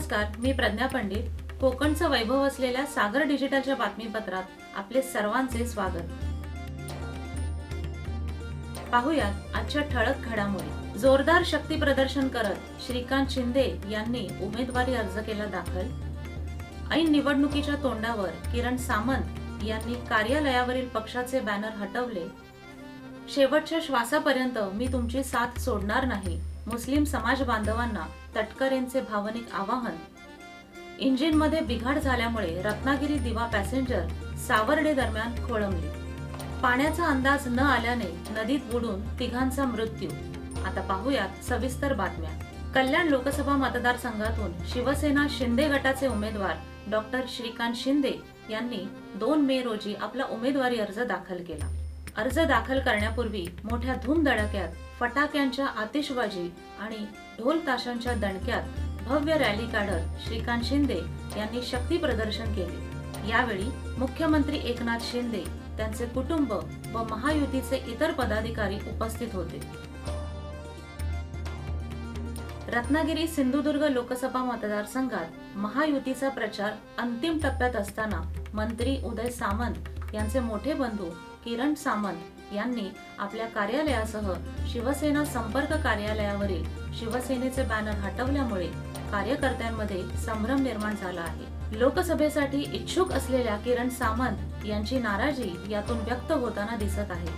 नमस्कार, मी प्रज्ञा पंडित. कोकणचं वैभव असलेल्या सागर डिजिटलच्या बातमीपत्रात आपले सर्वांचे स्वागत. पाहुयात आजच्या ठळक घडामोडी. जोरदार शक्ती प्रदर्शन करत श्रीकांत शिंदे यांनी उमेदवारी अर्ज केला दाखल. ऐन निवडणुकीच्या तोंडावर किरण सामंत यांनी कार्यालयावरील पक्षाचे बॅनर हटवले. शेवटच्या श्वासापर्यंत मी तुमची साथ सोडणार नाही, मुस्लिम समाज बांधवांना तटकरेंचे भावनिक आवाहन. इंजिनमध्ये बिघाड झाल्यामुळे रत्नागिरी दिवा पॅसेंजर सावर्डे दरम्यान खोळंबली. पाण्याचा अंदाज न आल्याने नदीत बुडून तिघांचा मृत्यू. आता पाहूयात सविस्तर बातम्या. कल्याण लोकसभा मतदारसंघातून शिवसेना शिंदे गटाचे उमेदवार डॉक्टर श्रीकांत शिंदे यांनी 2 मे रोजी आपला उमेदवारी अर्ज दाखल केला. अर्ज दाखल करण्यापूर्वी मोठ्या धूमधडाक्यात फटाक्यांच्या आतिषबाजी आणि ढोल ताशांच्या दणक्यात भव्य रॅली काढत श्रीकांत शिंदे यांनी शक्ती प्रदर्शन केले. यावेळी मुख्यमंत्री एकनाथ शिंदे, त्यांचे कुटुंब व महायुतीचे इतर पदाधिकारी उपस्थित होते. रत्नागिरी सिंधुदुर्ग लोकसभा मतदारसंघात महायुतीचा प्रचार अंतिम टप्प्यात असताना मंत्री उदय सामंत यांचे मोठे बंधू किरण सामंत यांनी आपल्या कार्यालयासह शिवसेना संपर्क कार्यालयावरील शिवसेनेचे बॅनर हटवल्यामुळे कार्यकर्त्यांमध्ये संभ्रम निर्माण झाला आहे. लोकसभेसाठी इच्छुक असलेल्या किरण सामंत यांची नाराजी यातून व्यक्त होताना दिसत आहे.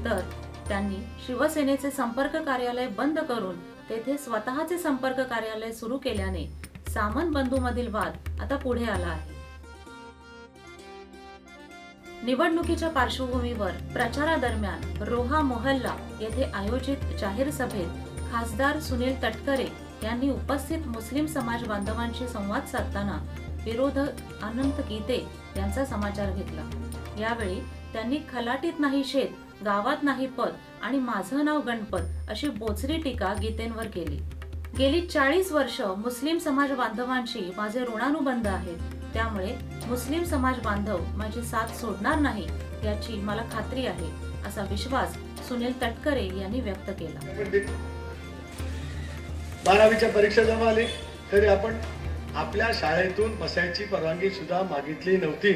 तर त्यांनी शिवसेनेचे संपर्क कार्यालय बंद करून तेथे स्वतःचे संपर्क कार्यालय सुरू केल्याने सामंत बंधूंमधील वाद आता पुढे आला आहे. निवडणुकीच्या पार्श्वभूमीवर प्रचारादरम्यान रोहा मोहल्ला येथे आयोजित जाहीर सभेत खासदार सुनील तटकरे यांनी उपस्थित मुस्लिम समाज बांधवांशी संवाद साधताना विरोधक अनंत गीते यांचा समाचार घेतला. यावेळी त्यांनी खलाटीत नाही शेत, गावात नाही पद आणि माझं नाव गणपत अशी बोचरी टीका गीतेंवर केली. गेली 40 वर्ष मुस्लिम समाज बांधवांशी माझे ऋणानुबंध आहेत, त्यामुळे मुस्लिम समाज बांधव माझी साथ सोडणार नाही याची मला खात्री आहे, असा विश्वास सुनील तटकरे यांनी व्यक्त केला. 12वीच्या परीक्षा जेव्हा आली तरी आपण आपल्या शाळेतून बसायची परवानगी सुद्धा मागितली नव्हती.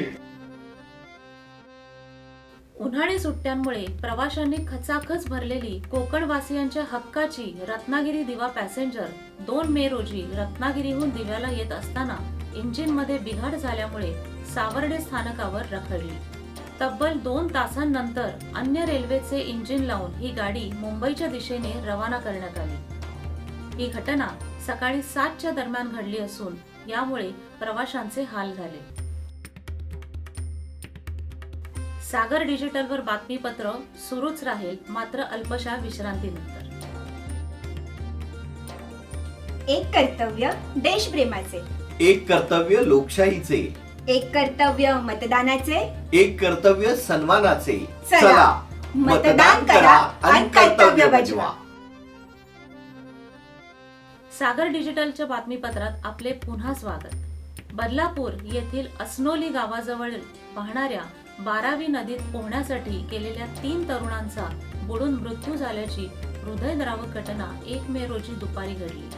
उन्हाळी सुट्ट्यांमुळे प्रवाशांनी खचाखच भरलेली कोकणवासियांच्या हक्काची रत्नागिरी दिवा पॅसेंजर 2 मे रोजी रत्नागिरीहून दिव्याला येत असताना इंजिनमध्ये बिघाड झाल्यामुळे सावर्डे स्थानकावर रखडली. तब्बल 2 तासांनंतर अन्य रेल्वेचे इंजिन लावून ही गाडी मुंबईच्या दिशेने रवाना करण्यात आली. ही घटना सकाळी 7च्या दरम्यान घडली असून यामुळे प्रवाशांचे हाल झाले. सागर डिजिटलवर बातमीपत्र सुरूच राहील, मात्र अल्पशा विश्रांतीनंतर. एक कर्तव्य देशप्रेमाचे, एक कर्तव्य लोकशाहीचे, एक कर्तव्य मतदानाचे, एक कर्तव्य सन्मानाचे. चला मतदान करा आणि कर्तव्य बजवा. सागर डिजिटलच्या बातमीपत्रात आपले पुन्हा स्वागत. बदलापूर येथील असनोली गावाजवळ वाहणाऱ्या 12वी नदीत पोहण्यासाठी गेलेल्या 3 तरुणांचा बुडून मृत्यू झाल्याची हृदयद्रावक घटना 1 मे रोजी दुपारी घडली.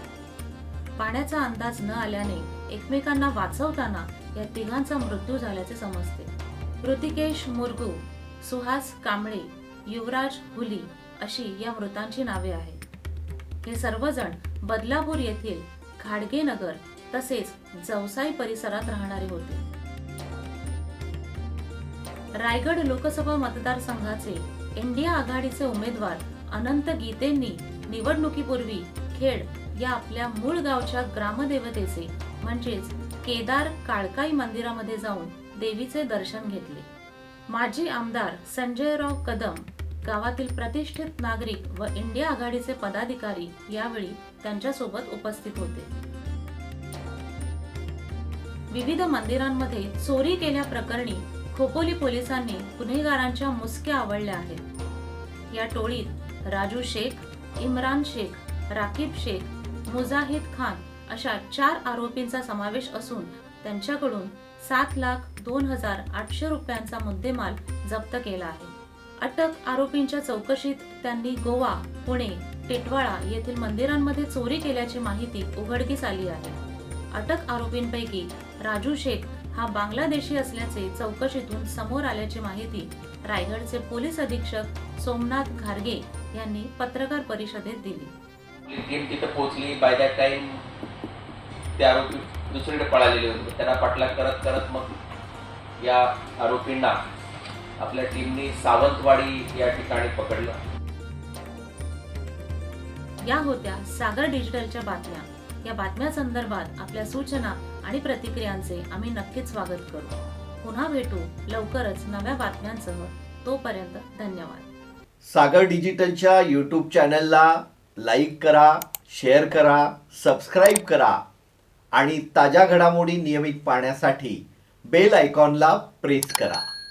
पाण्याचा अंदाज न आल्याने एकमेकांना वाचवताना या तिघांचा मृत्यू झाल्याचे समजते. ऋतिकेश मुरगू, सुहास कांबळे, युवराज हुली अशी या मृतांची नावे आहेत. हे सर्वजण बदलापूर येथील घाडगे नगर तसेच जवसाई परिसरात राहणारे होते. रायगड लोकसभा मतदारसंघाचे इंडिया आघाडीचे उमेदवार अनंत गीतेंनी निवडणुकीपूर्वी खेड या आपल्या मूळ गावच्या ग्रामदेवतेचे म्हणजेच केदार काळकाई मंदिरामध्ये जाऊन देवीचे दर्शन घेतले. माजी आमदार संजयराव कदम, गावातील प्रतिष्ठित नागरिक व इंडिया आघाडीचे पदाधिकारी यावेळी त्यांच्यासोबत उपस्थित होते. विविध मंदिरांमध्ये चोरी केल्याप्रकरणी खोपोली पोलिसांनी गुन्हेगारांच्या मुसक्या आवळल्या आहेत. या टोळीत राजू शेख, इम्रान शेख, राकीब शेख, मुजाहिद खान अशा 4 आरोपींचा समावेश असून त्यांच्याकडून 7,02,800 रुपयांचा मुद्देमाल जप्त केला आहे. अटक आरोपींच्या चौकशीत त्यांनी गोवा, पुणे, टिटवाळा येथील मंदिरांमध्ये चोरी केल्याची माहिती उघडकीस आली आहे. अटक आरोपींपैकी राजू शेख हा बांगलादेशी असल्याचे चौकशीतून समोर आल्याची माहिती रायगडचे पोलीस अधीक्षक सोमनाथ घारगे यांनी पत्रकार परिषदेत दिली. टीम तिथे पोहोचली. बाय दॅट टाइम ते आरोपी दुसरीकडे पळालेले होते. त्यांना पाठलाग करत करत मग या आरोपींना आपल्या टीमनी सावंतवाडी या ठिकाणी पकडलं. या होत्या सागर डिजिटलच्या बातम्या. या बातम्या संदर्भात आपल्या सूचना आणि प्रतिक्रियांचे आम्ही नक्कीच स्वागत करू. पुन्हा भेटू लवकरच नव्या बातम्यांसह. तोपर्यंत धन्यवाद. सागर डिजिटलच्या यूट्यूब चॅनलला लाईक करा, शेअर करा, सबस्क्राईब करा आणि ताज्या घडामोडी नियमित पाहण्यासाठी बेल आयकॉनला प्रेस करा.